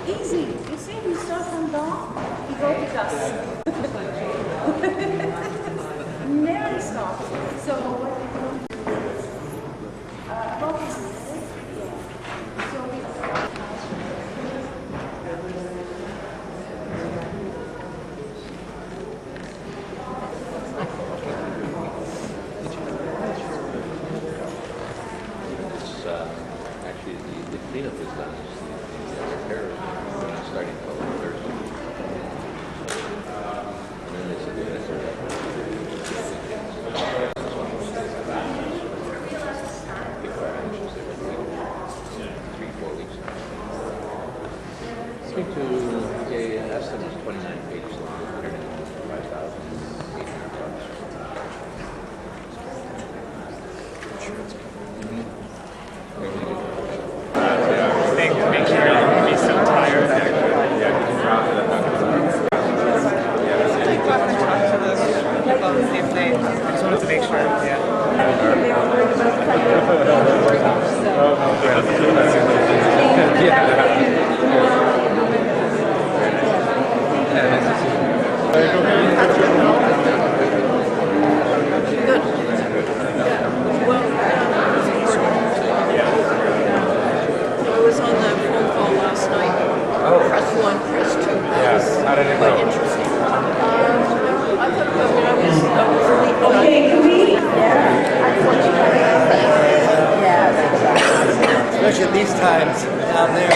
Easy. You see, we start from dawn, we go to dusk. Never stop. So what we do is, about this minute, yeah. So we actually the cleanup is done. The repair is starting till Thursday. And then they said they're going to start up. Three, 4 weeks. Speak to the estimate is 29 pages long, Make sure you don't be so tired. I just wanted to make sure, I was on the phone call last night. Press 1, press 2. Yes. How did it go? Quite interesting. I thought I was late. okay, can we? Especially at these times down there.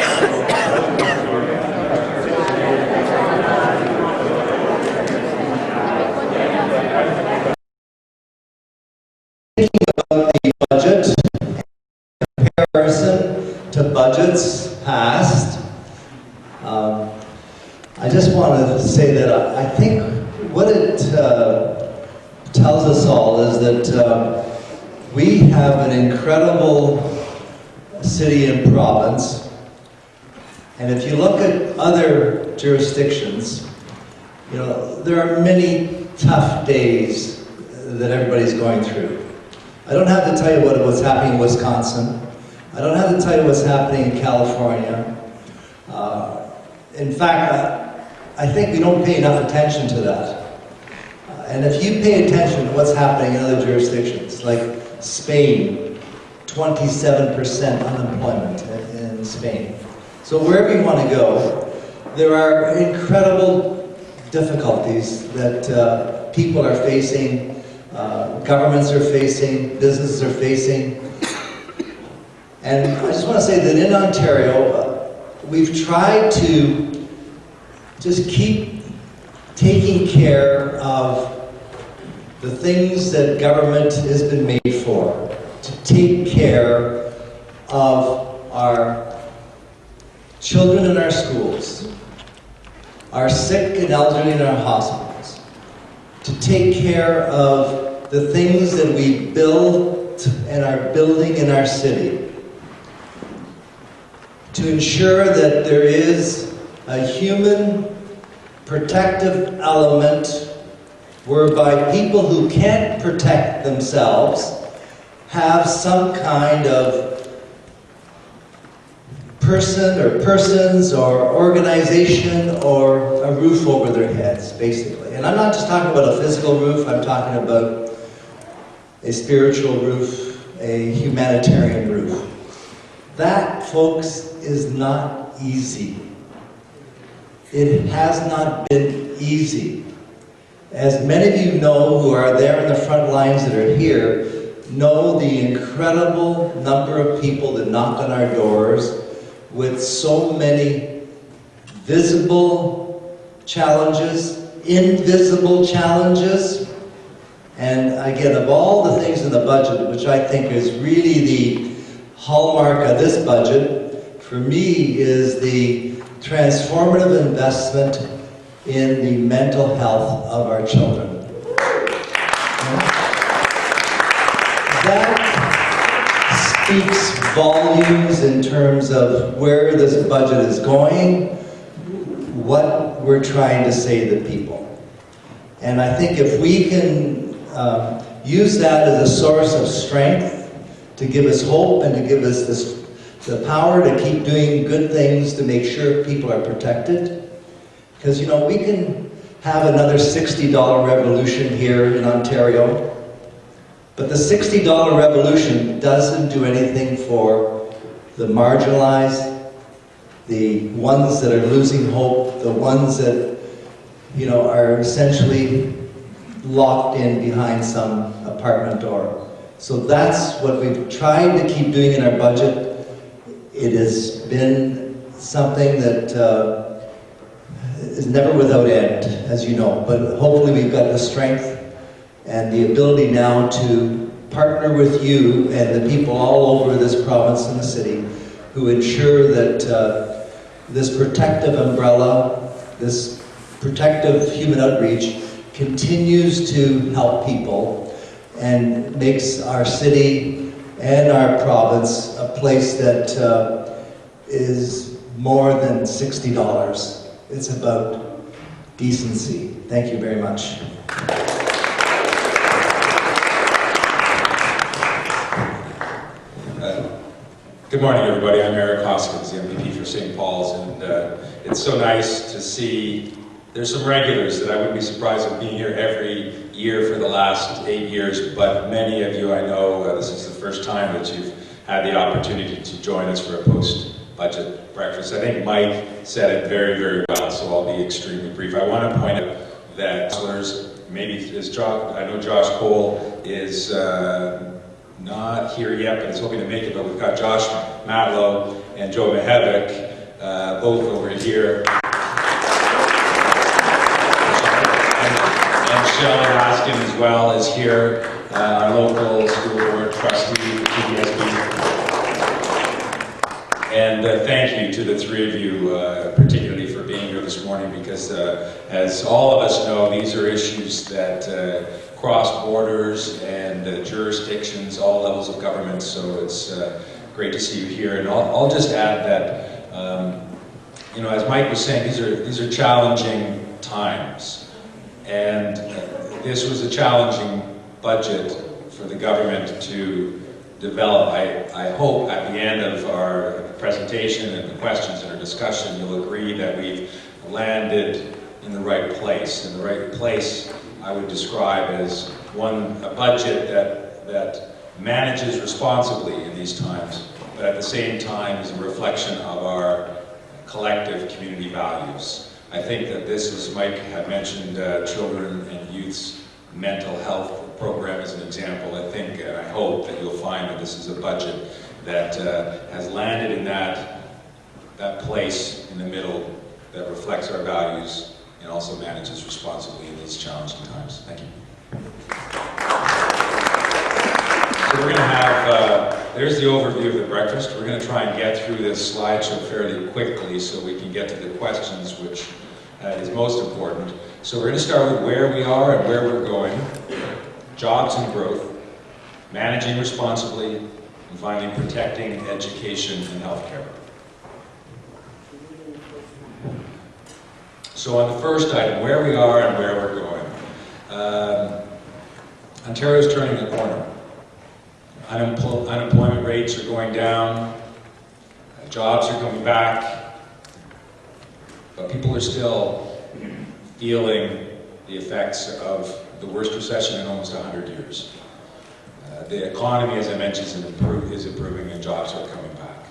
Thinking about the budget in comparison to budgets past, I just want to say that I think what it tells us all is that we have an incredible city and province, and if you look at other jurisdictions, you know, there are many tough days that everybody's going through. I don't have to tell you what's happening in Wisconsin. I don't have to tell you what's happening in California. In fact, I think we don't pay enough attention to that. And if you pay attention to what's happening in other jurisdictions, like Spain, 27% unemployment in Spain. So wherever you want to go, there are incredible difficulties that people are facing, governments are facing, businesses are facing. And I just want to say that in Ontario, we've tried to just keep taking care of the things that government has been made for, to take care of our children in our schools, our sick and elderly in our hospitals, to take care of the things that we build and are building in our city, to ensure that there is a human protective element whereby people who can't protect themselves have some kind of person or persons or organization or a roof over their heads, basically. And I'm not just talking about a physical roof, I'm talking about a spiritual roof, a humanitarian roof. That, folks, is not easy. It has not been easy. As many of you know who are there in the front lines that are here, know the incredible number of people that knocked on our doors with so many visible challenges, invisible challenges, and again, of all the things in the budget, which I think is really the hallmark of this budget, for me is the transformative investment in the mental health of our children. That speaks volumes in terms of where this budget is going, what we're trying to say to people. And I think if we can use that as a source of strength to give us hope and to give us this the power to keep doing good things to make sure people are protected. Because, you know, we can have another $60 revolution here in Ontario, but the $60 revolution doesn't do anything for the marginalized, the ones that are losing hope, the ones that, you know, are essentially locked in behind some apartment door. So that's what we've tried to keep doing in our budget. It has been something that is never without end, as you know, but hopefully we've got the strength and the ability now to partner with you and the people all over this province and the city who ensure that this protective umbrella, this protective human outreach continues to help people and makes our city and our province a place that is more than $60. It's about decency. Thank you very much. Good morning, everybody. I'm Eric Hoskins, the MVP for St. Paul's, and it's so nice to see there's some regulars that I wouldn't be surprised of being here every year for the last 8 years, but many of you I know, this is the first time that you've had the opportunity to join us for a post-budget breakfast. I think Mike said it very, very well, so I'll be extremely brief. I want to point out that maybe I know Josh Cole is not here yet, but is hoping to make it, but we've got Josh Matlow and Joe Mihevik, both over here. And Shelley Raskin as well is here, our local school board trustee for TVSB. And thank you to the three of you, particularly for being here this morning, because as all of us know, these are issues that cross borders and jurisdictions, all levels of government, so it's great to see you here. And I'll just add that, you know, as Mike was saying, these are challenging times. And this was a challenging budget for the government to develop. I hope at the end of our presentation and the questions and our discussion, you'll agree that we've landed in the right place. And the right place I would describe as a budget that manages responsibly in these times, but at the same time is a reflection of our collective community values. I think that this, as Mike had mentioned, children and youth's mental health program as an example. I think and I hope that you'll find that this is a budget that has landed in that place in the middle that reflects our values and also manages responsibly in these challenging times. Thank you. So we're going to have, there's the overview of the breakfast. We're going to try and get through this slideshow fairly quickly so we can get to the questions, which is most important. So we're going to start with where we are and where we're going, jobs and growth, managing responsibly, and finally protecting education and healthcare. So on the first item, where we are and where we're going. Ontario's turning the corner. Unemployment rates are going down, jobs are coming back, but people are still feeling the effects of the worst recession in almost 100 years. The economy, as I mentioned, is improving and jobs are coming back.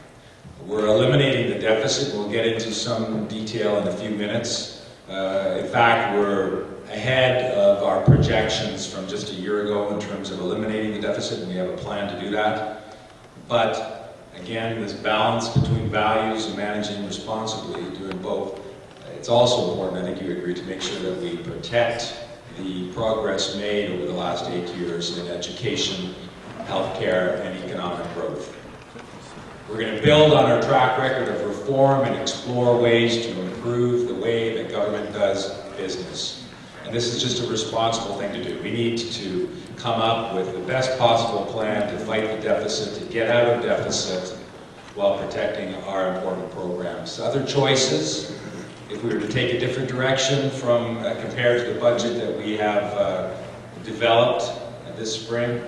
We're eliminating the deficit. We'll get into some detail in a few minutes. In fact, we're ahead of our projections from just a year ago in terms of eliminating the deficit, and we have a plan to do that. But again, this balance between values and managing responsibly, doing both, it's also important, I think you agree, to make sure that we protect the progress made over the last 8 years in education, healthcare, and economic growth. We're going to build on our track record of reform and explore ways to improve the way that government does business. And this is just a responsible thing to do. We need to come up with the best possible plan to fight the deficit, to get out of deficit while protecting our important programs. Other choices, if we were to take a different direction from compared to the budget that we have developed this spring.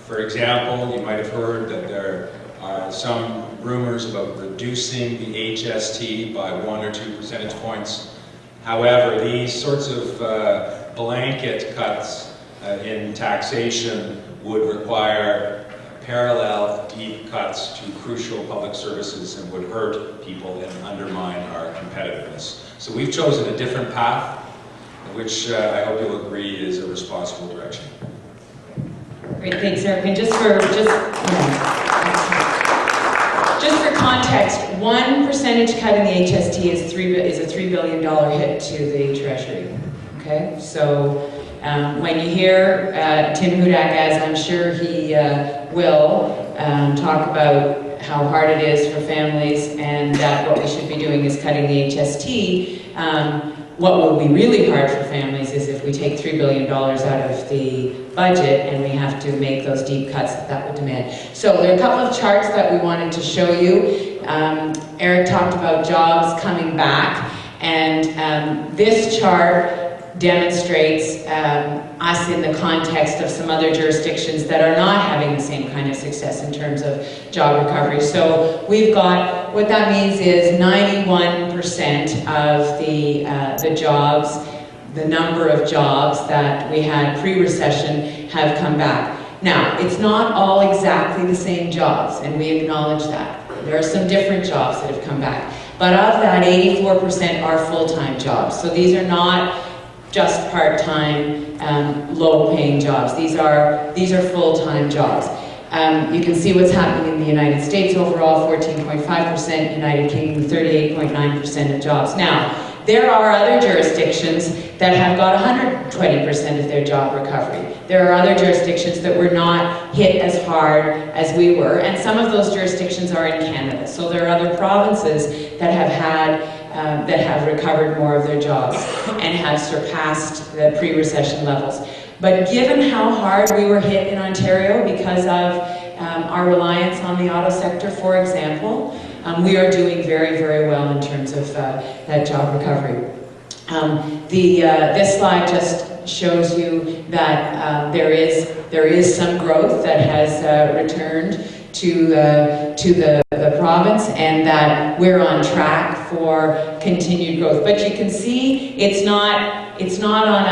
For example, you might have heard that there some rumors about reducing the HST by 1 or 2 percentage points. However, these sorts of blanket cuts in taxation would require parallel deep cuts to crucial public services and would hurt people and undermine our competitiveness. So we've chosen a different path, which I hope you'll agree is a responsible direction. Great, thanks, Eric. And just for context, 1 percentage cut in the HST is a $3 billion hit to the Treasury. Okay, so when you hear Tim Hudak, as I'm sure he will, talk about how hard it is for families and that what we should be doing is cutting the HST, what will be really hard for families is if we take $3 billion out of the budget and we have to make those deep cuts that would demand. So there are a couple of charts that we wanted to show you. Eric talked about jobs coming back, and this chart demonstrates us in the context of some other jurisdictions that are not having the same kind of success in terms of job recovery. So we've got, what that means is 91% of the jobs, the number of jobs that we had pre-recession have come back. Now, it's not all exactly the same jobs, and we acknowledge that. There are some different jobs that have come back. But of that, 84% are full-time jobs. So these are not just part-time, low-paying jobs. These are full-time jobs. You can see what's happening in the United States overall, 14.5%, United Kingdom, 38.9% of jobs. Now, there are other jurisdictions that have got 120% of their job recovery. There are other jurisdictions that were not hit as hard as we were, and some of those jurisdictions are in Canada. So there are other provinces that have had that have recovered more of their jobs and have surpassed the pre-recession levels. But given how hard we were hit in Ontario because of our reliance on the auto sector, for example, we are doing very, very well in terms of that job recovery. This slide just shows you that there is some growth that has returned to the province, and that we're on track for continued growth. But you can see it's not on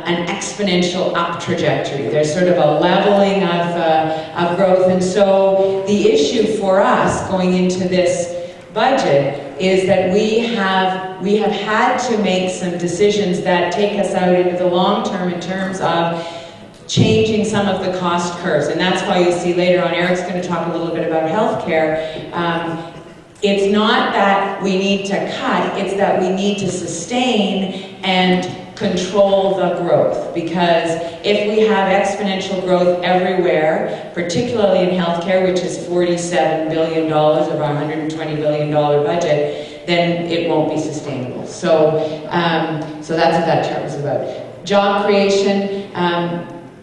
an exponential up trajectory. There's sort of a leveling of growth, and so the issue for us going into this budget is that we have had to make some decisions that take us out into the long term in terms of changing some of the cost curves. And that's why you see later on, Eric's going to talk a little bit about healthcare. It's not that we need to cut, it's that we need to sustain and control the growth. Because if we have exponential growth everywhere, particularly in healthcare, which is $47 billion of our $120 billion budget, then it won't be sustainable. So, so that's what that chart was about. Job creation.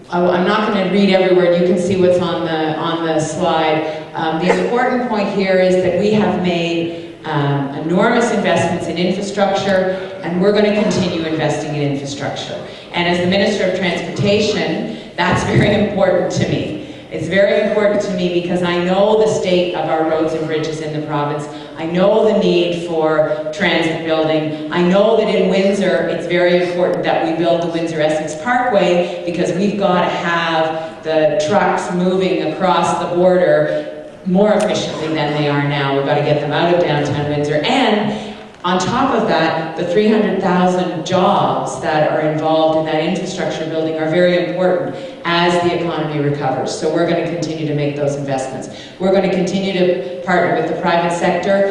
I'm not going to read every word. You can see what's on the slide. The important point here is that we have made enormous investments in infrastructure, and we're going to continue investing in infrastructure. And as the Minister of Transportation, that's very important to me. It's very important to me because I know the state of our roads and bridges in the province. I know the need for transit building. I know that in Windsor, it's very important that we build the Windsor-Essex Parkway because we've got to have the trucks moving across the border more efficiently than they are now. We've got to get them out of downtown Windsor. And on top of that, the 300,000 jobs that are involved in that infrastructure building are very important as the economy recovers. So we're going to continue to make those investments. We're going to continue to partner with the private sector.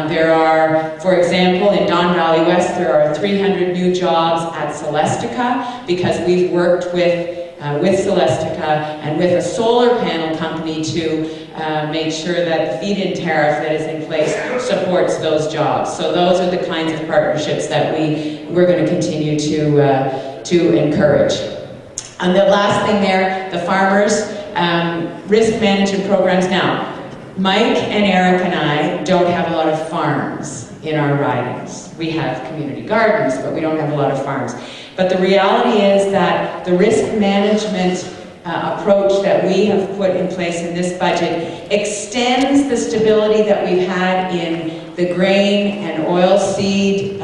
There are, for example, in Don Valley West, there are 300 new jobs at Celestica because we've worked with Celestica and with a solar panel company to make sure that the feed-in tariff that is in place supports those jobs. So those are the kinds of partnerships that we're going to continue to encourage. And the last thing there, the farmers, risk management programs. Now, Mike and Eric and I don't have a lot of farms in our ridings. We have community gardens, but we don't have a lot of farms. But the reality is that the risk management approach that we have put in place in this budget extends the stability that we've had in the grain and oilseed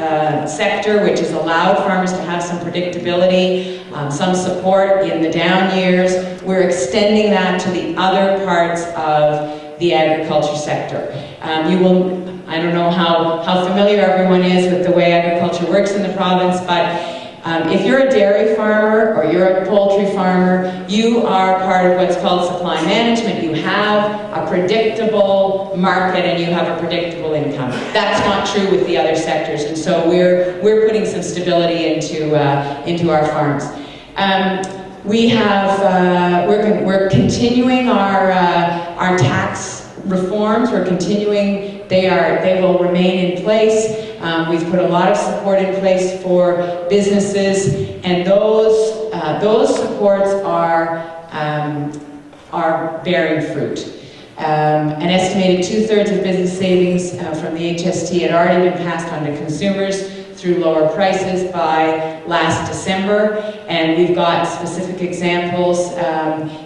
sector, which has allowed farmers to have some predictability, some support in the down years. We're extending that to the other parts of the agriculture sector. I don't know how familiar everyone is with the way agriculture works in the province, but if you're a dairy farmer or you're a poultry farmer, you are part of what's called supply management. You have a predictable market and you have a predictable income. That's not true with the other sectors, and so we're putting some stability into our farms. We're continuing our tax reforms. We're continuing. They will remain in place. We've put a lot of support in place for businesses, and those supports are bearing fruit. An estimated 2/3 of business savings from the HST had already been passed on to consumers through lower prices by last December, and we've got specific examples.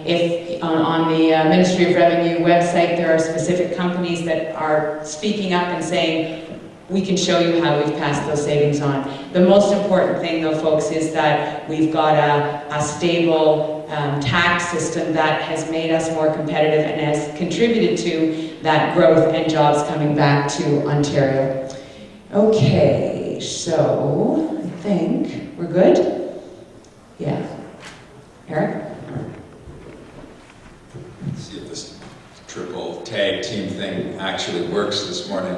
If on the Ministry of Revenue website there are specific companies that are speaking up and saying, we can show you how we've passed those savings on. The most important thing though, folks, is that we've got a stable tax system that has made us more competitive and has contributed to that growth and jobs coming back to Ontario. Okay, so I think we're good? Yeah. Eric? Let's see if this triple tag team thing actually works this morning.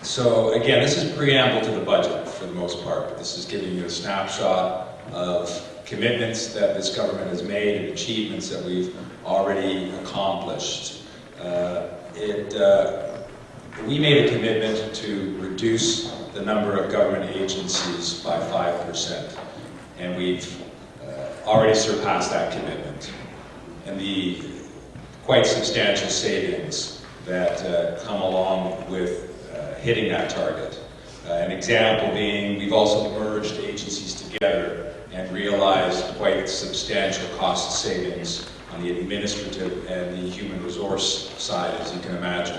So again, this is preamble to the budget for the most part, but this is giving you a snapshot of commitments that this government has made and achievements that we've already accomplished. We made a commitment to reduce the number of government agencies by 5%, and we've already surpassed that commitment. And the quite substantial savings that come along with hitting that target. An example being, we've also merged agencies together and realized quite substantial cost savings on the administrative and the human resource side, as you can imagine.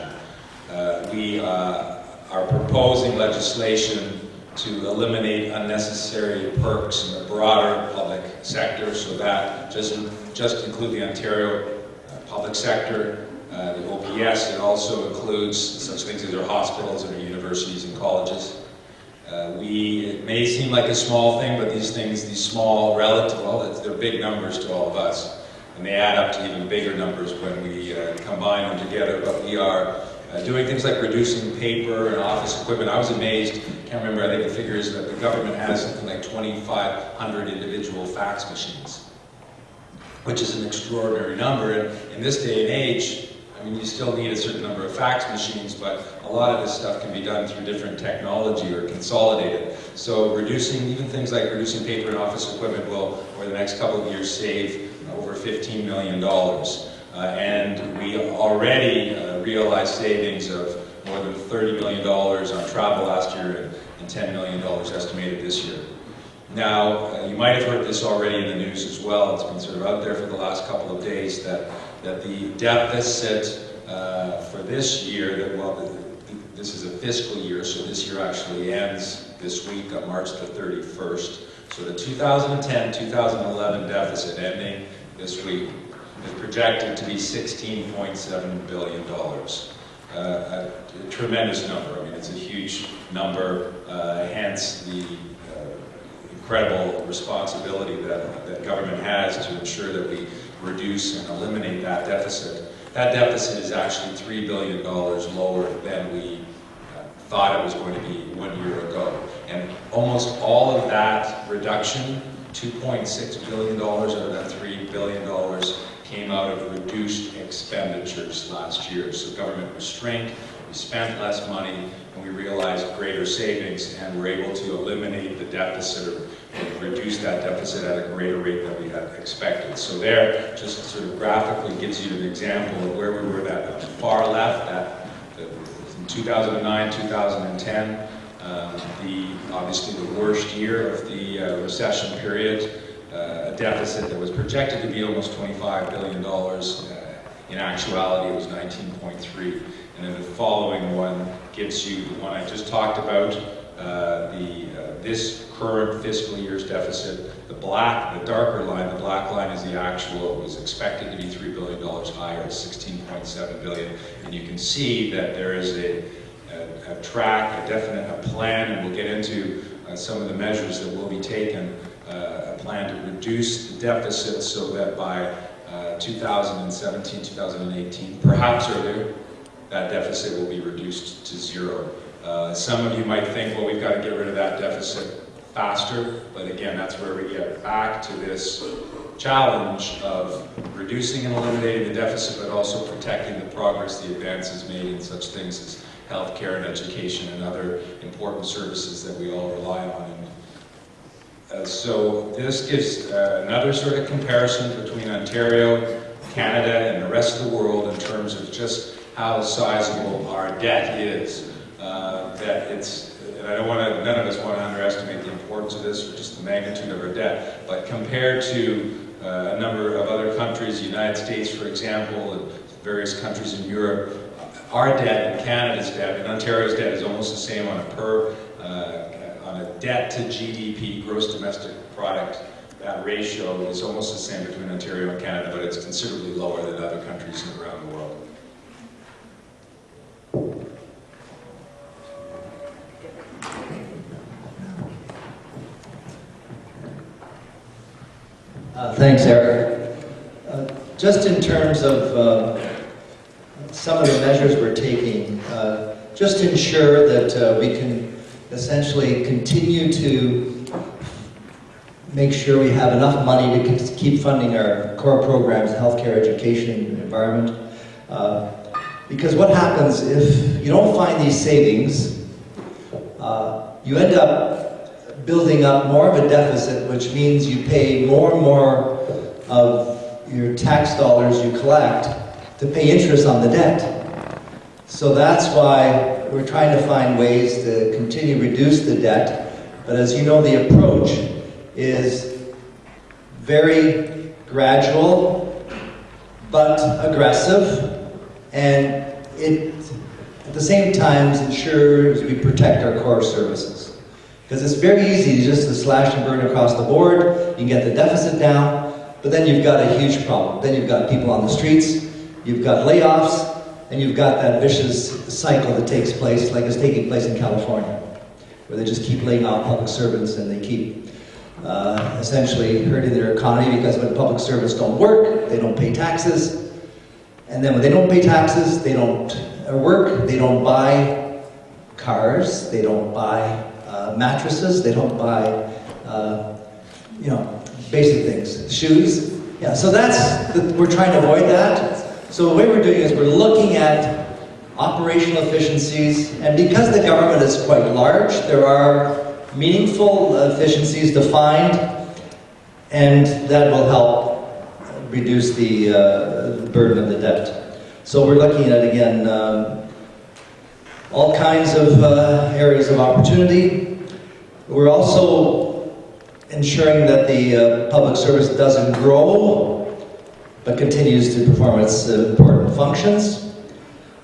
We are proposing legislation to eliminate unnecessary perks in the broader public sector, so that just include the Ontario public sector, the OPS. It also includes such things as our hospitals and our universities and colleges. It may seem like a small thing, but these small relative, well, they're big numbers to all of us, and they add up to even bigger numbers when we combine them together. But we are doing things like reducing paper and office equipment. I was amazed, can't remember, I think the figure is that the government has something like 2,500 individual fax machines, which is an extraordinary number. And in this day and age, I mean, you still need a certain number of fax machines, but a lot of this stuff can be done through different technology or consolidated. So even things like reducing paper and office equipment will, over the next couple of years, save over $15 million. And we already realized savings of more than $30 million on travel last year and $10 million estimated this year. Now, you might have heard this already in the news as well. It's been sort of out there for the last couple of days that the deficit for this year, this is a fiscal year, so this year actually ends this week on March the 31st. So the 2010-2011 deficit ending this week is projected to be $16.7 billion. A tremendous number. I mean, it's a huge number, hence the incredible responsibility that government has to ensure that we reduce and eliminate that deficit. That deficit is actually $3 billion lower than we thought it was going to be 1 year ago. And almost all of that reduction, $2.6 billion out of that $3 billion, came out of reduced expenditures last year. So government restraint, we spent less money, and we realized greater savings, and we're able to eliminate the deficit or reduce that deficit at a greater rate than we had expected. So there, just sort of graphically gives you an example of where we were at the far left, in 2009, 2010, obviously the worst year of the recession period. a deficit that was projected to be almost $25 billion. In actuality, it was 19.3. And then the following one gives you the one I just talked about, this current fiscal year's deficit. The darker line, the black line is the actual. It was expected to be $3 billion higher at $16.7 billion. And you can see that there is a track, a plan, and we'll get into some of the measures that will be taken, a plan to reduce the deficit so that by 2017, 2018, perhaps earlier, that deficit will be reduced to zero. Some of you might think, well, we've got to get rid of that deficit faster, but again, that's where we get back to this challenge of reducing and eliminating the deficit, but also protecting the progress, the advances made in such things as healthcare and education and other important services that we all rely on. So this gives another sort of comparison between Ontario, Canada, and the rest of the world in terms of just how sizable our debt is. And I don't want to, none of us want to underestimate the importance of this, or just the magnitude of our debt, but compared to a number of other countries, the United States, for example, and various countries in Europe, our debt and Canada's debt and Ontario's debt is almost the same on a debt to GDP, gross domestic product. That ratio is almost the same between Ontario and Canada, but it's considerably lower than other countries around the world. Thanks, Eric. Just in terms of some of the measures we're taking, just to ensure that we can essentially continue to make sure we have enough money to keep funding our core programs, healthcare, education, environment. Because what happens if you don't find these savings, you end up building up more of a deficit, which means you pay more and more of your tax dollars you collect to pay interest on the debt. So that's why we're trying to find ways to continue to reduce the debt. But as you know, the approach is very gradual, but aggressive, and it, at the same time, ensures we protect our core services. Because it's very easy just to slash and burn across the board. You can get the deficit down, but then you've got a huge problem. Then you've got people on the streets, you've got layoffs, and you've got that vicious cycle that takes place, like is taking place in California, where they just keep laying off public servants and they keep essentially hurting their economy, because when public servants don't work, they don't pay taxes. And then when they don't pay taxes, they don't work, they don't buy cars, they don't buy mattresses, they don't buy, you know, basic things, shoes. Yeah, so we're trying to avoid that. So the way we're doing is we're looking at operational efficiencies, and because the government is quite large, there are meaningful efficiencies to find, and that will help reduce the burden of the debt. So we're looking at, again, all kinds of areas of opportunity. We're also ensuring that the public service doesn't grow, but continues to perform its important functions.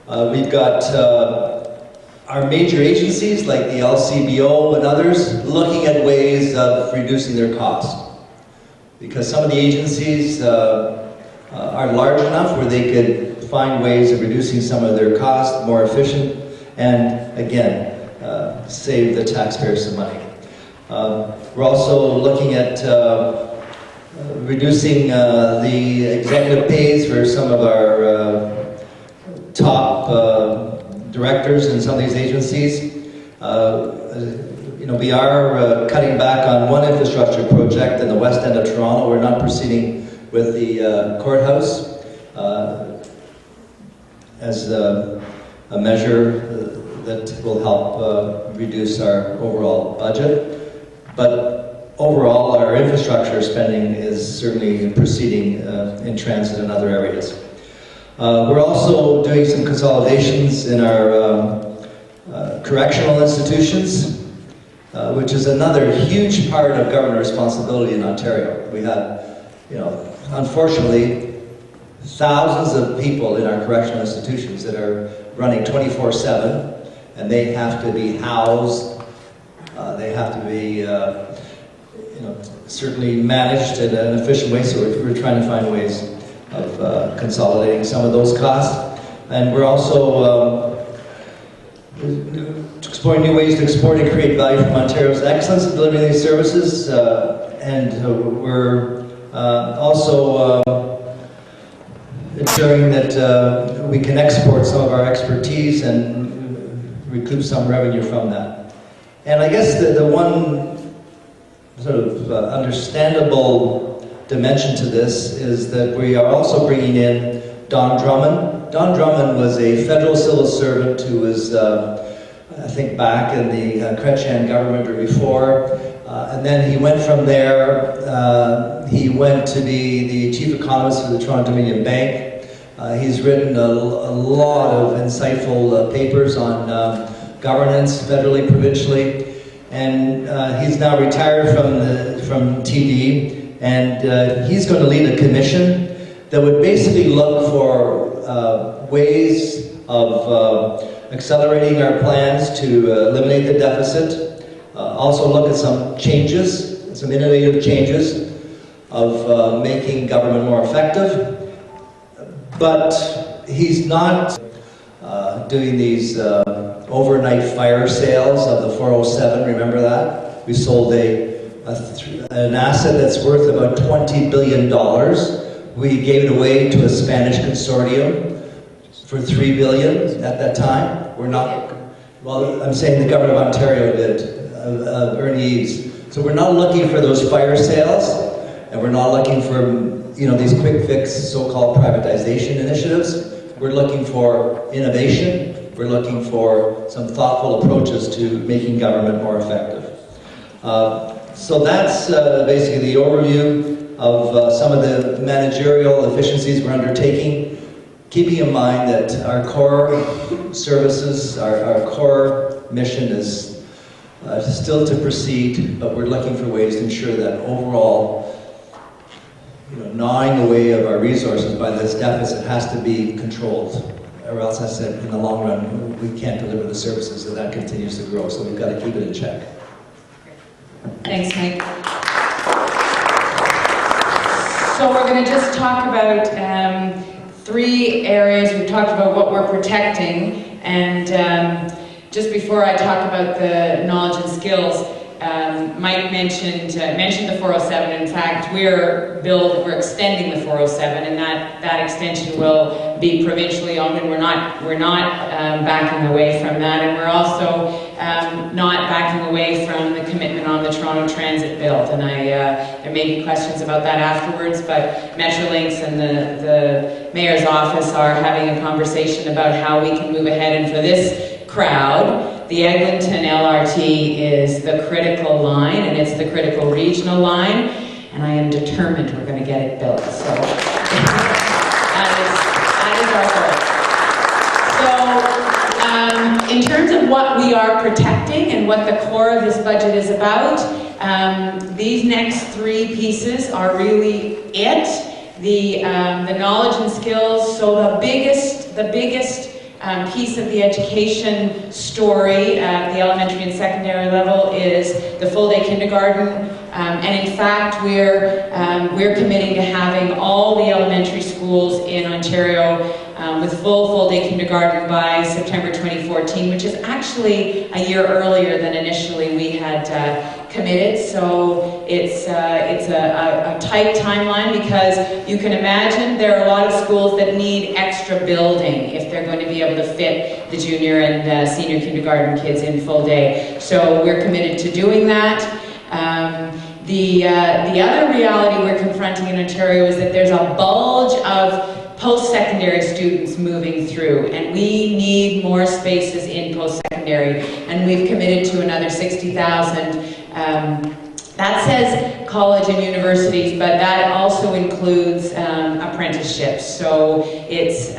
We've got our major agencies like the LCBO and others looking at ways of reducing their cost. Because some of the agencies are large enough where they could find ways of reducing some of their costs, more efficient, and again, save the taxpayers some money. We're also looking at reducing the executive pays for some of our top directors in some of these agencies. You know, we are cutting back on one infrastructure project in the west end of Toronto. We're not proceeding with the courthouse as a measure that will help reduce our overall budget. But overall, our infrastructure spending is certainly proceeding in transit in other areas. We're also doing some consolidations in our correctional institutions. which is another huge part of government responsibility in Ontario. We have, unfortunately, thousands of people in our correctional institutions that are running 24/7, and they have to be housed. They have to be, certainly managed in an efficient way. So we're trying to find ways of consolidating some of those costs, and we're also exploring new ways to export and create value from Ontario's excellence in delivering these services, and we're also ensuring that we can export some of our expertise and recoup some revenue from that. And I guess the one sort of understandable dimension to this is that we are also bringing in Don Drummond. Don Drummond was a federal civil servant who was, I think, back in the Chrétien government or before, and then he went from there. He went to be the chief economist for the Toronto-Dominion Bank. He's written a lot of insightful papers on governance, federally, provincially, and he's now retired from TD, and he's going to lead a commission that would basically look for ways of accelerating our plans to eliminate the deficit, also look at some changes, some innovative changes of making government more effective. But he's not doing these overnight fire sales of the 407, remember that? We sold an asset that's worth about $20 billion. We gave it away to a Spanish consortium for $3 billion at that time. We're not, well, I'm saying the government of Ontario did, Ernie Eves. So we're not looking for those fire sales, and we're not looking for these quick fix so-called privatization initiatives. We're looking for innovation. We're looking for some thoughtful approaches to making government more effective. So that's basically the overview of some of the managerial efficiencies we're undertaking, keeping in mind that our core services, our core mission is still to proceed, but we're looking for ways to ensure that overall gnawing away of our resources by this deficit has to be controlled, or else, I said, in the long run, we can't deliver the services, and that continues to grow, so we've got to keep it in check. Thanks, Mike. So we're going to just talk about 3 areas. We've talked about what we're protecting, and just before I talk about the knowledge and skills, Mike mentioned the 407. In fact, we're extending the 407, and that extension will be provincially owned, and we're not backing away from that, and we're also not backing away from the commitment on the Toronto Transit Bill. And there may be questions about that afterwards, but Metrolinx and the mayor's office are having a conversation about how we can move ahead, and for this crowd, the Eglinton LRT is the critical line, and it's the critical regional line, and I am determined we're going to get it built. So that is our goal. So in terms of what we are protecting and what the core of this budget is about, these next 3 pieces are really it. The knowledge and skills. So the biggest piece of the education story at the elementary and secondary level is the full-day kindergarten, and in fact we're committing to having all the elementary schools in Ontario with full-day kindergarten by September 2014, which is actually a year earlier than initially we had committed. So it's a tight timeline, because you can imagine there are a lot of schools that need extra building if they're going to be able to fit the junior and senior kindergarten kids in full day. So we're committed to doing that. The other reality we're confronting in Ontario is that there's a bulge of post-secondary students moving through, and we need more spaces in post-secondary, and we've committed to another 60,000. That says college and universities, but that also includes apprenticeships. So it's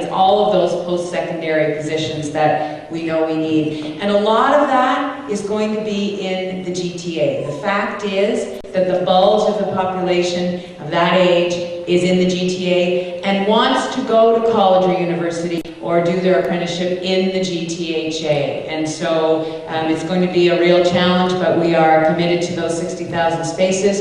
all of those post-secondary positions that we know we need. And a lot of that is going to be in the GTA. The fact is that the bulge of the population of that age is in the GTA and wants to go to college or university or do their apprenticeship in the GTHA. And so it's going to be a real challenge, but we are committed to those 60,000 spaces.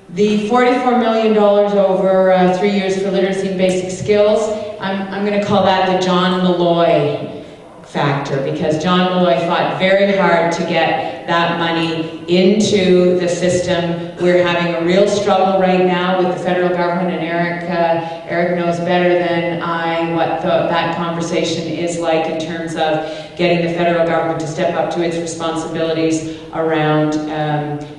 The $44 million over 3 years for literacy and basic skills, I'm going to call that the John Malloy factor, because John Malloy fought very hard to get that money into the system. We're having a real struggle right now with the federal government, and Eric knows better than I what that conversation is like in terms of getting the federal government to step up to its responsibilities around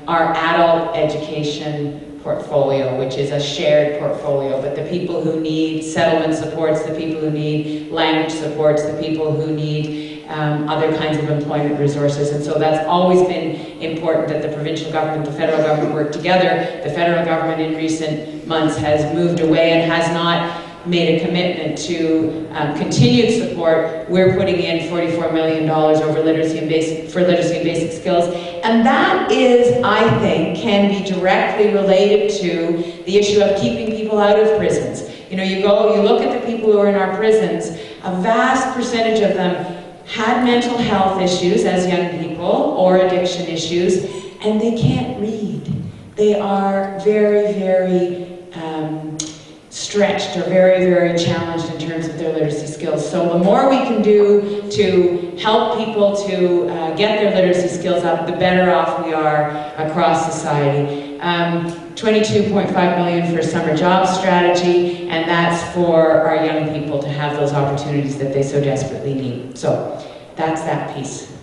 our adult education portfolio, which is a shared portfolio, but the people who need settlement supports, the people who need language supports, the people who need other kinds of employment resources. And so that's always been important that the provincial government, the federal government work together. The federal government in recent months has moved away and has not made a commitment to continued support. We're putting in $44 million over literacy and basic skills. And that is, I think, can be directly related to the issue of keeping people out of prisons. You know, you look at the people who are in our prisons, a vast percentage of them had mental health issues as young people or addiction issues, and they can't read. They are very, very stretched or very, very challenged in terms of their literacy skills. So the more we can do to help people to get their literacy skills up, the better off we are across society. $22.5 million for summer job strategy, and that's for our young people to have those opportunities that they so desperately need. So that's that piece.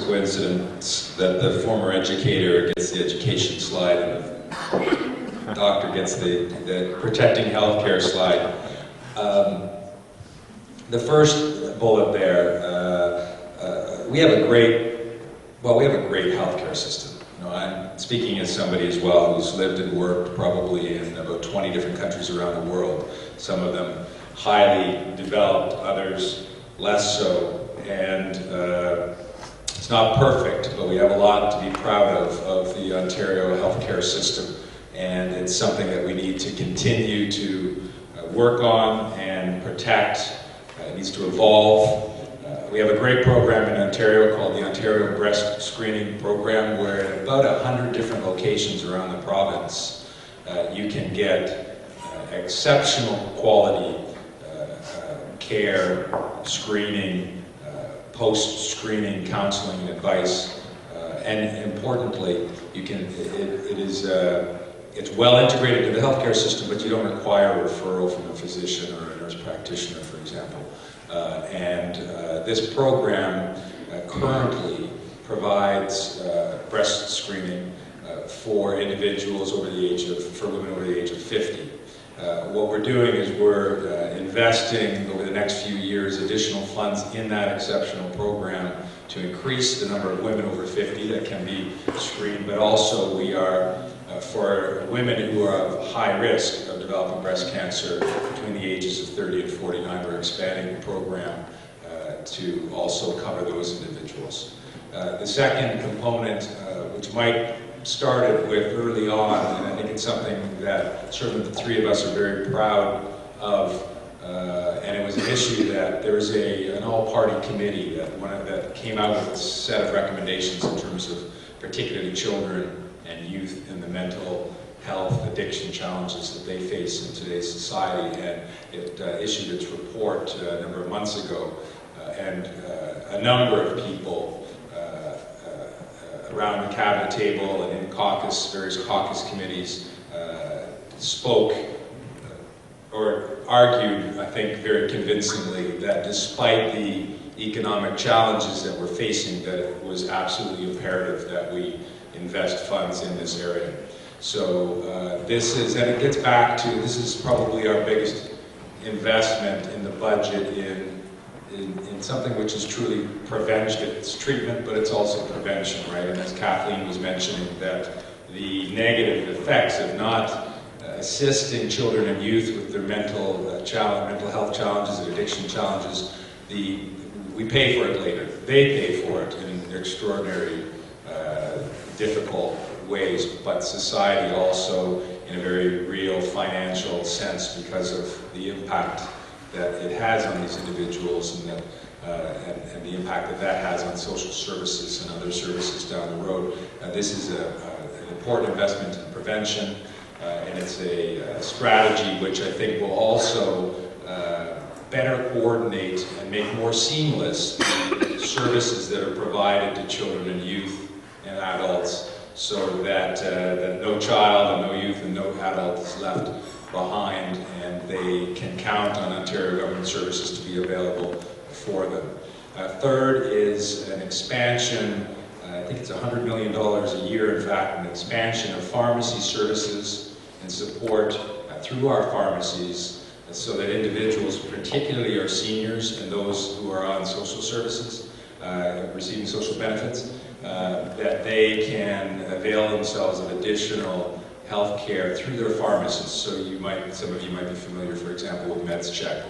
Coincidence that the former educator gets the education slide and the doctor gets the protecting healthcare slide. The first bullet there, we have a great healthcare system. You know, I'm speaking as somebody as well who's lived and worked probably in about 20 different countries around the world. Some of them highly developed, others less so, and it's not perfect, but we have a lot to be proud of the Ontario healthcare system, and it's something that we need to continue to work on and protect. It needs to evolve. We have a great program in Ontario called the Ontario Breast Screening Program, where at about 100 different locations around the province, you can get exceptional quality care, screening, post-screening counseling and advice, and importantly, it's well integrated to the healthcare system, but you don't require a referral from a physician or a nurse practitioner, for example. This program currently provides breast screening for individuals for women over the age of 50. What we're doing is we're investing over the next few years additional funds in that exceptional program to increase the number of women over 50 that can be screened, but also we are, for women who are of high risk of developing breast cancer between the ages of 30 and 49, we're expanding the program to also cover those individuals. The second component, which Mike started with early on, and I think it's something that certainly the three of us are very proud of, and it was an issue that there was an all-party committee that came out with a set of recommendations in terms of particularly children and youth and the mental health addiction challenges that they face in today's society, and it issued its report a number of months ago, and a number of people around the cabinet table and in various caucus committees spoke or argued, I think very convincingly, that despite the economic challenges that we're facing, that it was absolutely imperative that we invest funds in this area. So and it gets back to, this is probably our biggest investment in the budget in in something which is truly prevention. It's treatment, but it's also prevention, right? And as Kathleen was mentioning, that the negative effects of not assisting children and youth with their mental health challenges and addiction challenges, we pay for it later. They pay for it in extraordinary, difficult ways, but society also in a very real financial sense because of the impact that it has on these individuals and the impact that has on social services and other services down the road. This is an important investment in prevention, and it's a strategy which I think will also better coordinate and make more seamless the services that are provided to children and youth and adults, so that no child and no youth and no adult is left behind, and they can count on Ontario government services to be available for them. Third is an expansion, I think it's $100 million a year, in fact, an expansion of pharmacy services and support through our pharmacies, so that individuals, particularly our seniors and those who are on social services, receiving social benefits, that they can avail themselves of additional health care through their pharmacists. So some of you might be familiar, for example, with MedsCheck,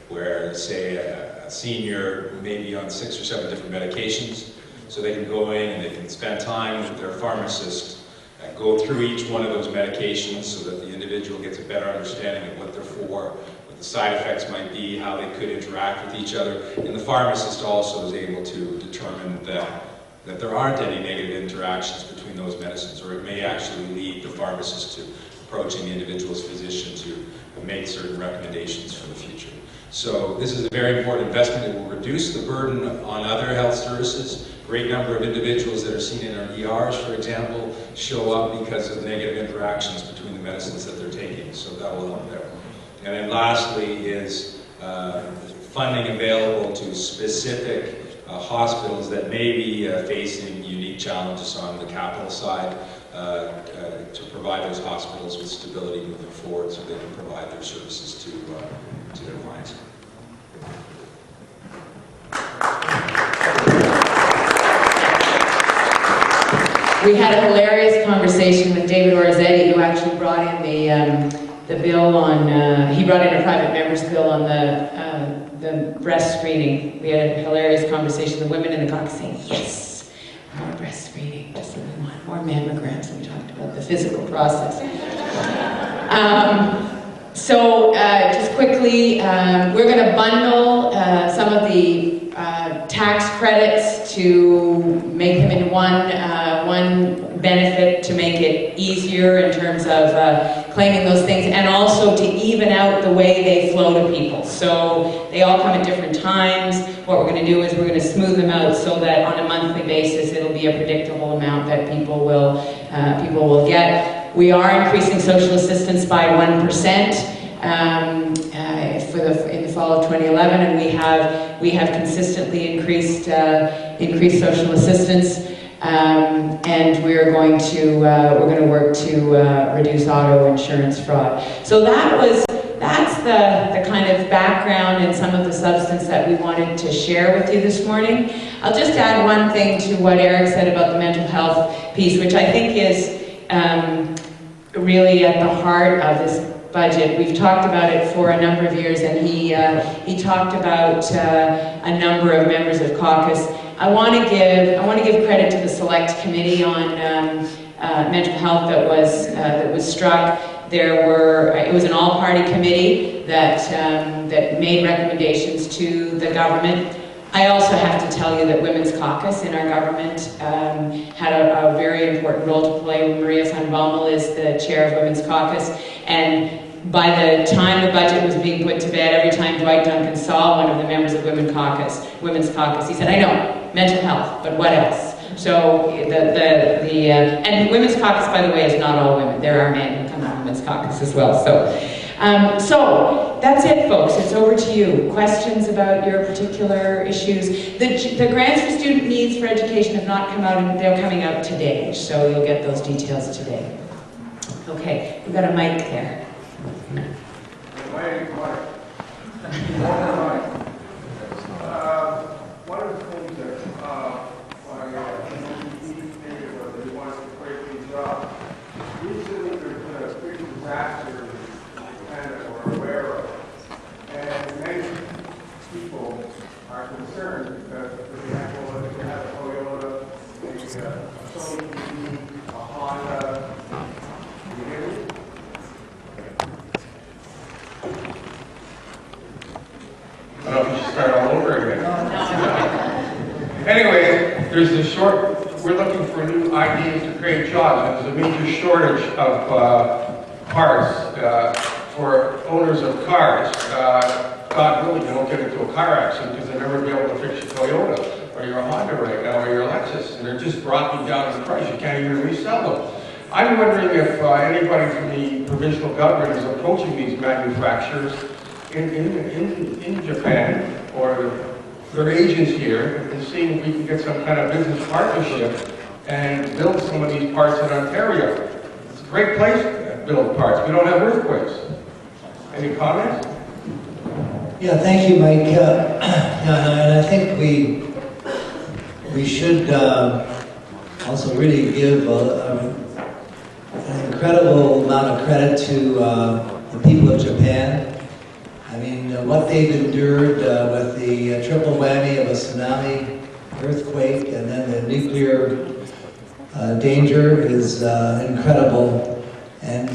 where say a senior may be on 6 or 7 different medications, so they can go in and they can spend time with their pharmacist and go through each one of those medications so that the individual gets a better understanding of what they're for, what the side effects might be, how they could interact with each other. And the pharmacist also is able to determine that there aren't any negative interactions between those medicines, or it may actually lead the pharmacist to approaching the individual's physician to make certain recommendations for the future. So this is a very important investment. It will reduce the burden on other health services. A great number of individuals that are seen in our ERs, for example, show up because of negative interactions between the medicines that they're taking, so that will help there. And then lastly is funding available to specific hospitals that may be facing unique challenges on the capital side, to provide those hospitals with stability moving forward so they can provide their services to their clients. We had a hilarious conversation with David Orzetti, who actually brought in the bill on, he brought in a private member's bill on the breast screening. We had a hilarious conversation. The women in the caucus saying, yes, more breast screening, just what we want, more mammograms. And we talked about the physical process. So just quickly, we're going to bundle some of the tax credits to make them into one benefit to make it easier in terms of claiming those things, and also to even out the way they flow to people. So they all come at different times. What we're going to do is we're going to smooth them out so that on a monthly basis it'll be a predictable amount that people will get. We are increasing social assistance by 1%. In the fall of 2011, and we have consistently increased social assistance, and we're going to work to reduce auto insurance fraud. So that's the kind of background and some of the substance that we wanted to share with you this morning. I'll just add one thing to what Eric said about the mental health piece, which I think is really at the heart of this budget. We've talked about it for a number of years, and he talked about a number of members of caucus. I want to give credit to the select committee on mental health that was struck. It was an all-party committee that made recommendations to the government. I also have to tell you that Women's Caucus in our government had a very important role to play. Maria van Bommel is the chair of Women's Caucus, and by the time the budget was being put to bed, every time Dwight Duncan saw one of the members of Women's Caucus, he said, "I know, mental health, but what else?" So and Women's Caucus, by the way, is not all women. There are men who come out of Women's Caucus as well. So that's it, folks. It's over to you. Questions about your particular issues? The grants for student needs for education have not come out, and they're coming out today, so you'll get those details today. Okay, we've got a mic there. Honda. I don't know if you should start all over again. Anyway, there's a we're looking for new ideas to create jobs. There's a major shortage of parts for owners of cars. God willing, you don't get into a car accident because they'll never be able to fix your Toyota or your Honda right now or your Lexus. And they're just dropping down in price. You can't even resell them. I'm wondering if anybody from the provincial government is approaching these manufacturers in Japan or their agents here and seeing if we can get some kind of business partnership and build some of these parts in Ontario. It's a great place to build parts. We don't have earthquakes. Any comments? Yeah, thank you, Mike. And I think we should also really give an incredible amount of credit to the people of Japan. I mean, what they've endured with the triple whammy of a tsunami, earthquake, and then the nuclear danger is incredible. And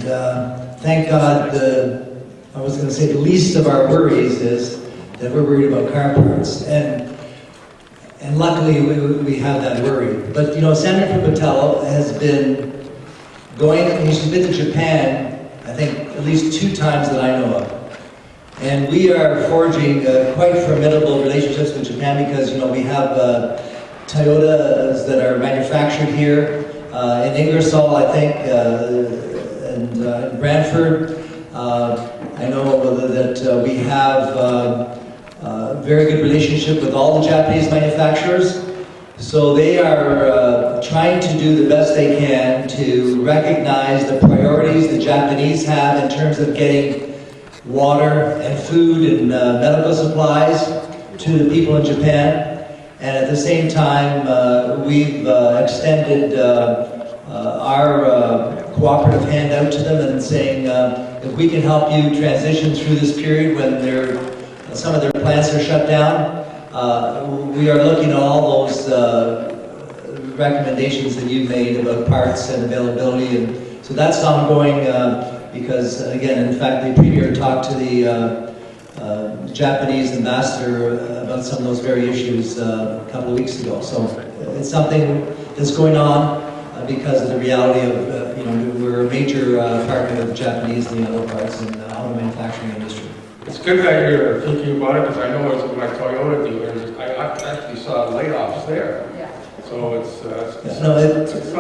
thank God, I was going to say the least of our worries is that we're worried about car parts. And luckily, we have that worry. But, you know, Senator Patel has been she's been to Japan, I think, at least 2 times that I know of. And we are forging quite formidable relationships with Japan because, you know, we have Toyotas that are manufactured here in Ingersoll, I think, and Brantford. I know that we have a very good relationship with all the Japanese manufacturers. So they are trying to do the best they can to recognize the priorities the Japanese have in terms of getting water and food and medical supplies to the people in Japan. And at the same time, we've extended our cooperative hand out to them and saying, if we can help you transition through this period when some of their plants are shut down, we are looking at all those recommendations that you made about parts and availability. And so that's ongoing. Because, again, in fact, the Premier talked to the Japanese ambassador about some of those very issues a couple of weeks ago. So it's something that's going on because of the reality of, you know, we're a major partner with the Japanese in the auto parts and auto manufacturing industry. It's good that you're thinking about it because I know as my Toyota dealers, I actually saw layoffs there. So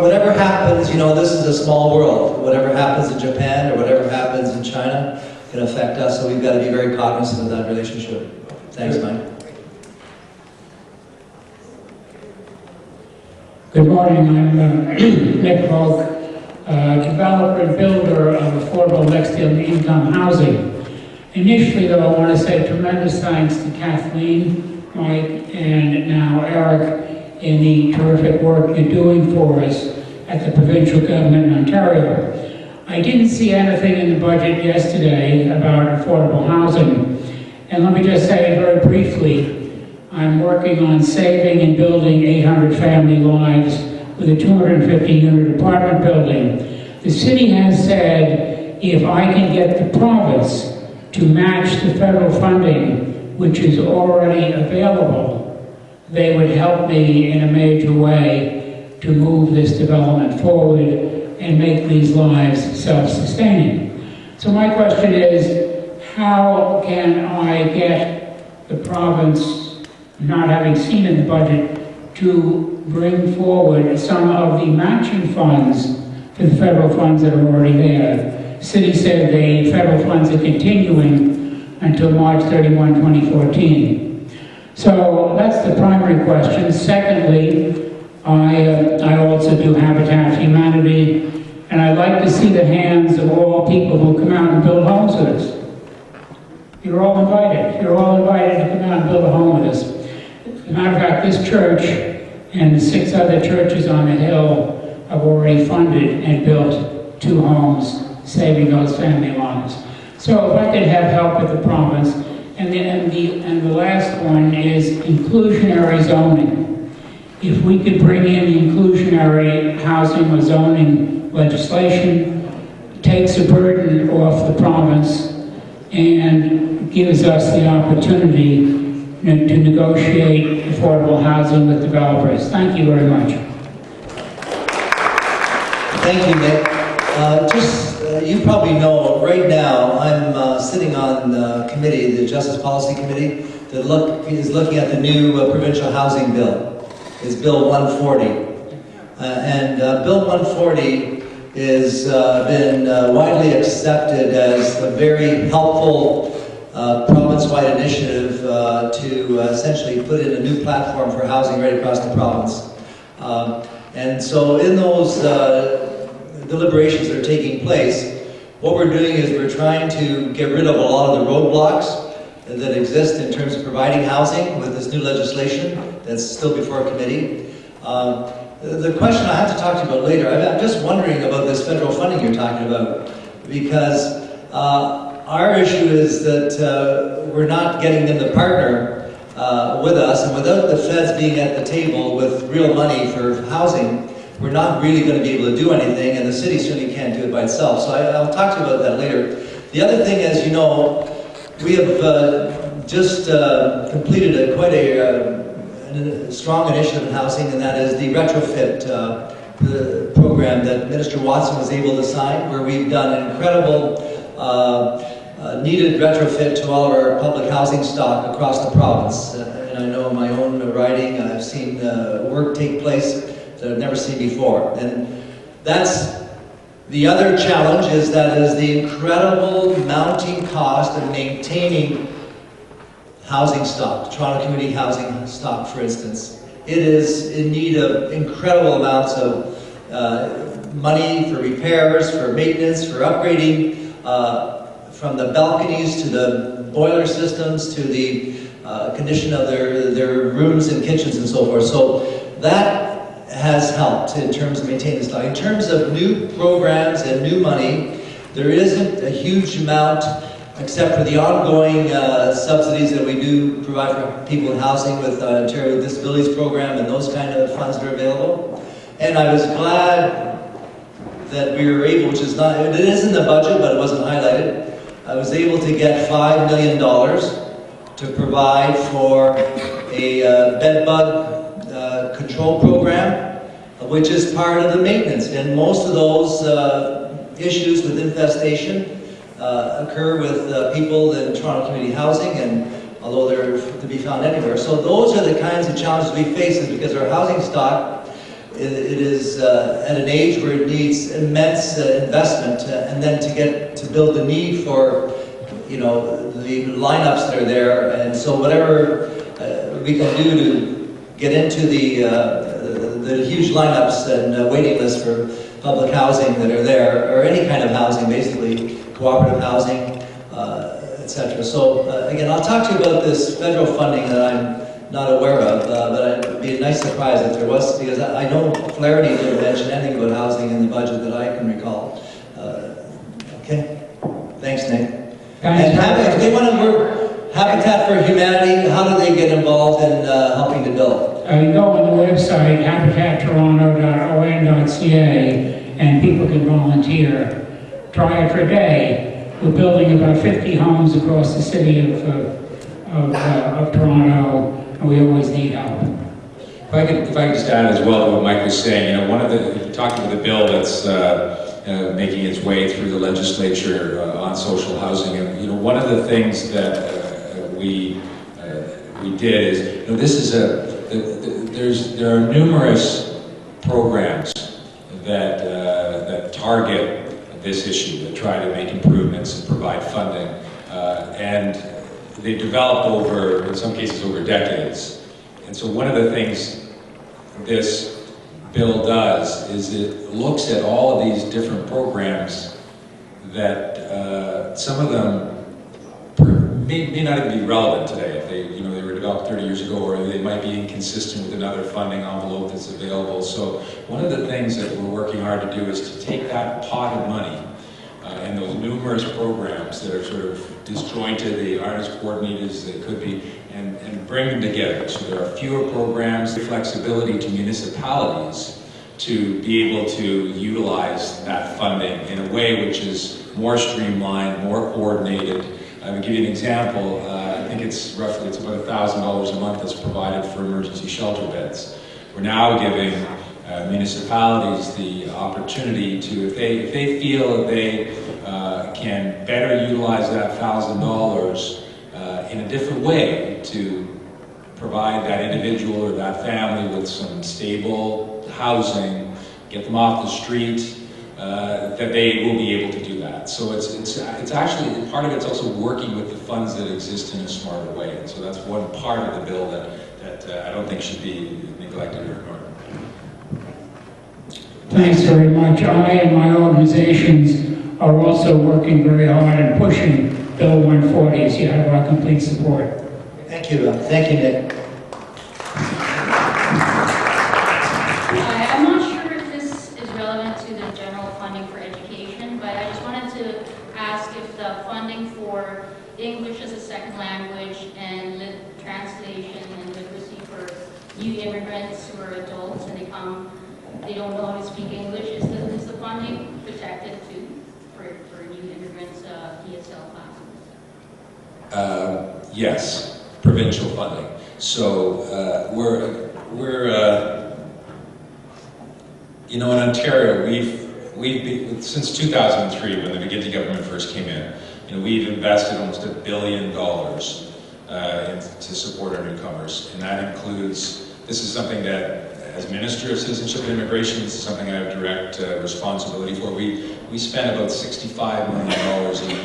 whatever happens, you know, this is a small world. Whatever happens in Japan or whatever happens in China can affect us, so we've got to be very cognizant of that relationship. Thanks, Mike. Good morning, I'm Nick Volk, developer and builder of affordable next-to-income housing. Initially, though, I want to say tremendous thanks to Kathleen, Mike, and now Eric in the terrific work you're doing for us at the provincial government in Ontario. I didn't see anything in the budget yesterday about affordable housing. And let me just say very briefly, I'm working on saving and building 800 family lives with a 250-unit apartment building. The city has said if I can get the province to match the federal funding, which is already available, they would help me in a major way to move this development forward and make these lives self-sustaining. So my question is, how can I get the province, not having seen in the budget, to bring forward some of the matching funds for the federal funds that are already there? The city said the federal funds are continuing until March 31, 2014. So that's the primary question. Secondly, I also do Habitat for Humanity, and I'd like to see the hands of all people who come out and build homes with us. You're all invited. You're all invited to come out and build a home with us. As a matter of fact, this church and the 6 other churches on the Hill have already funded and built 2 homes, saving those family lives. So if I could have help with the province. And the last one is inclusionary zoning. if we could bring in inclusionary housing or zoning legislation, takes a burden off the province and gives us the opportunity to negotiate affordable housing with developers. Thank you very much. Thank you, Nick. You probably know, right now, I'm sitting on the committee, the Justice Policy Committee, that is looking at the new provincial housing bill. It's Bill 140. Bill 140 has been widely accepted as a very helpful province-wide initiative to essentially put in a new platform for housing right across the province. And so in those deliberations that are taking place, what we're doing is we're trying to get rid of a lot of the roadblocks that exist in terms of providing housing with this new legislation that's still before committee. The question I have to talk to you about later, I'm just wondering about this federal funding you're talking about, because our issue is that we're not getting them to partner with us, and without the feds being at the table with real money for housing, we're not really going to be able to do anything, and the city certainly can't do it by itself. So I'll talk to you about that later. The other thing, as you know, we have just completed quite a strong initiative in housing, and that is the retrofit program that Minister Watson was able to sign, where we've done an incredible needed retrofit to all of our public housing stock across the province. And I know in my own riding, I've seen work take place that I've never seen before. And that's the other challenge, is the incredible mounting cost of maintaining housing stock, Toronto community housing stock, for instance. It is in need of incredible amounts of money for repairs, for maintenance, for upgrading, from the balconies to the boiler systems to the condition of their rooms and kitchens and so forth. So that has helped in terms of maintaining stock. In terms of new programs and new money, there isn't a huge amount except for the ongoing subsidies that we do provide for people in housing with Ontario Disabilities Program and those kind of funds that are available. And I was glad that we were able, which is not, it is in the budget, but it wasn't highlighted. I was able to get $5 million to provide for a bed bug control program, which is part of the maintenance. And most of those issues with infestation occur with people in Toronto community housing, and although they're to be found anywhere. So those are the kinds of challenges we face, is because our housing stock, it is at an age where it needs immense investment, and then to build the need for, the lineups that are there. And so whatever we can do to get into the huge lineups and waiting lists for public housing that are there, or any kind of housing, basically, cooperative housing, etc. So again, I'll talk to you about this federal funding that I'm not aware of, but it would be a nice surprise if there was, because I know Flaherty didn't mention anything about housing in the budget that I can recall. Okay, thanks, Nick. And if they want to work, Habitat for Humanity, how do they get involved in helping to build? You go on the website, habitattoronto.on.ca, and people can volunteer. Try it for a day. We're building about 50 homes across the city of Toronto, and we always need help. If I could just add as well to what Mike was saying, talking about the bill that's making its way through the legislature on social housing, and one of the things that we did is, this is there are numerous programs that target this issue, that try to make improvements and provide funding, and they developed in some cases over decades. And so one of the things this bill does is it looks at all of these different programs that some of them may not even be relevant today if they were developed 30 years ago, or they might be inconsistent with another funding envelope that's available. So one of the things that we're working hard to do is to take that pot of money and those numerous programs that are sort of disjointed, they aren't as coordinated as they could be, and bring them together. So there are fewer programs, flexibility to municipalities to be able to utilize that funding in a way which is more streamlined, more coordinated. I will give you an example. I think it's about $1,000 a month that's provided for emergency shelter beds. We're now giving municipalities the opportunity to, if they feel that they can better utilize that $1,000 in a different way to provide that individual or that family with some stable housing, get them off the street, that they will be able to do that. So it's actually, part of it's also working with the funds that exist in a smarter way. And so that's one part of the bill that I don't think should be neglected or ignored. Thanks very much. I and my organizations are also working very hard and pushing Bill 140, so you have our complete support. Thank you, Nick. I'm not sure if this is relevant to the general funding for education, but I just wanted to ask if the funding for English as a second language and translation and literacy for new immigrants who are adults and they don't know how to speak English, is the funding protected too for new immigrants ESL classes? Yes, provincial funding. So you know, in Ontario, we've been, since 2003, when the McGuinty government first came in, you know, we've invested almost $1 billion to support our newcomers, and that includes, this is something that, as Minister of Citizenship and Immigration, this is something I have direct responsibility for. We spend about $65 million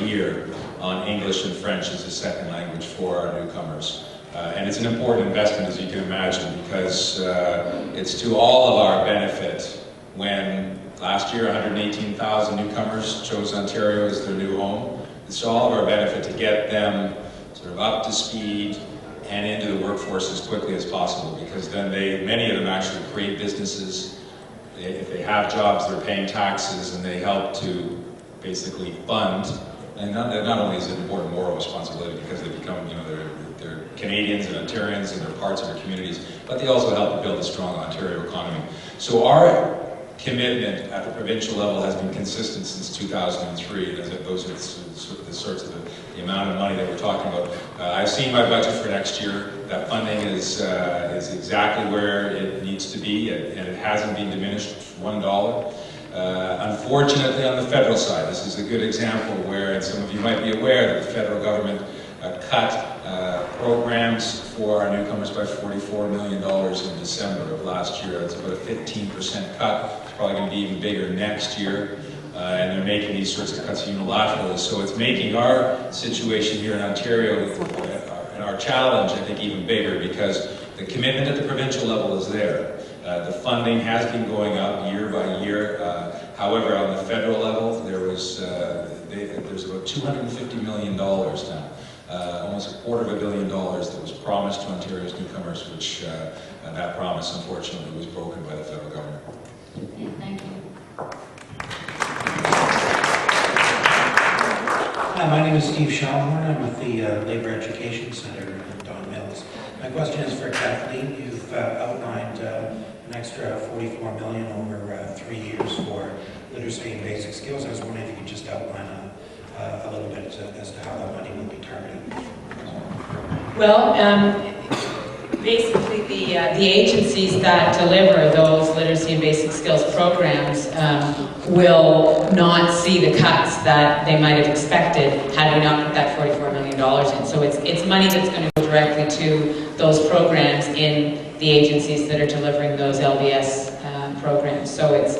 a year on English and French as a second language for our newcomers. And it's an important investment, as you can imagine, because it's to all of our benefit when last year 118,000 newcomers chose Ontario as their new home. It's to all of our benefit to get them sort of up to speed and into the workforce as quickly as possible, because then many of them actually create businesses. If they have jobs, they're paying taxes, and they help to basically fund. And not only is it an important moral responsibility because they become, you know, they're Canadians and Ontarians and they're parts of our communities, but they also help to build a strong Ontario economy. So our commitment at the provincial level has been consistent since 2003, and those are the sorts of the amount of money that we're talking about. I've seen my budget for next year. That funding is exactly where it needs to be, and it hasn't been diminished $1. Unfortunately, on the federal side, this is a good example where, and some of you might be aware, that the federal government cut programs for our newcomers by $44 million in December of last year. That's about a 15% cut. It's probably going to be even bigger next year. And they're making these sorts of cuts unilaterally. So it's making our situation here in Ontario and our challenge, I think, even bigger, because the commitment at the provincial level is there. The funding has been going up year by year. However, on the federal level, there's about $250 million now. Almost $250 million that was promised to Ontario's newcomers, which that promise, unfortunately, was broken by the federal government. Okay, thank you. Hi, my name is Steve Schallhorn. I'm with the Labour Education Center in Don Mills. My question is for Kathleen. You've outlined an extra $44 million over 3 years for literacy and basic skills. I was wondering if you could just outline a little bit as to how that money will be targeted. Well, basically the agencies that deliver those literacy and basic skills programs will not see the cuts that they might have expected had we not put that $44 million in. So it's money that's going to go directly to those programs in the agencies that are delivering those LBS programs. So it's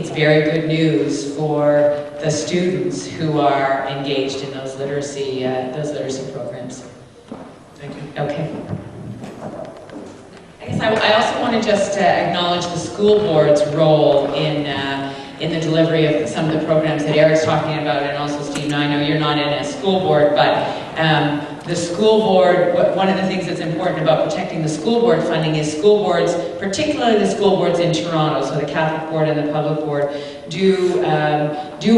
very good news for the students who are engaged in those literacy programs. Thank you. Okay. I guess I also want to just acknowledge the school board's role in the delivery of some of the programs that Eric's talking about, and also Steve. Now, I know you're not in a school board, but the school board, one of the things that's important about protecting the school board funding is school boards, particularly the school boards in Toronto, so the Catholic board and the public board, do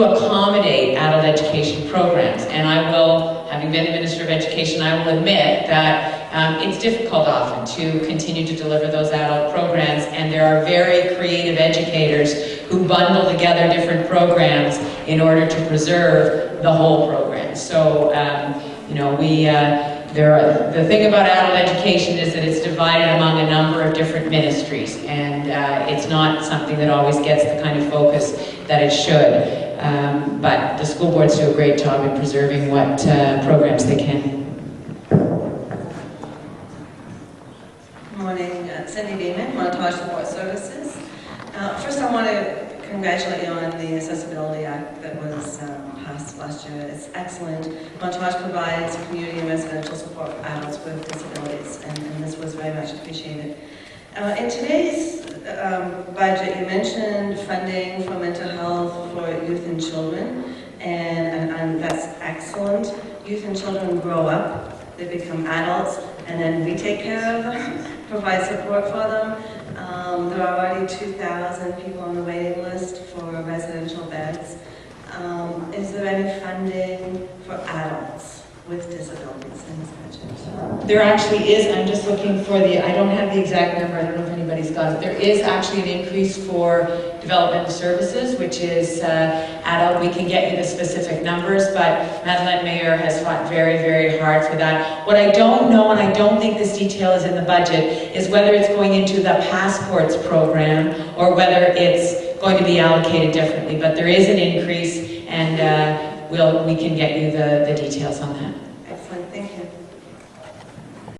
accommodate adult education programs. And I will, having been the Minister of Education, I will admit that it's difficult often to continue to deliver those adult programs, and there are very creative educators who bundle together different programs in order to preserve the whole program. So, you know, the thing about adult education is that it's divided among a number of different ministries, and it's not something that always gets the kind of focus that it should. But the school boards do a great job in preserving what programs they can. Good morning, Cindy Beeman, Montage Support Services. First, I want to congratulate you on the Accessibility Act that was passed last year. It's excellent. Montage provides community and residential support for adults with disabilities, and this was very much appreciated. In today's budget, you mentioned funding for mental health for youth and children, and that's excellent. Youth and children grow up, they become adults, and then we take care of them, provide support for them. There are already 2,000 people on the waiting list for residential beds. Is there any funding for adults with disabilities in this budget? There actually is. I'm just looking for I don't have the exact number. I don't know if anybody's got it. There is actually an increase for developmental services, which is adult. We can get you the specific numbers, but Madeleine Mayer has fought very, very hard for that. What I don't know, and I don't think this detail is in the budget, is whether it's going into the passports program or whether it's going to be allocated differently. But there is an increase, and we can get you the details on that.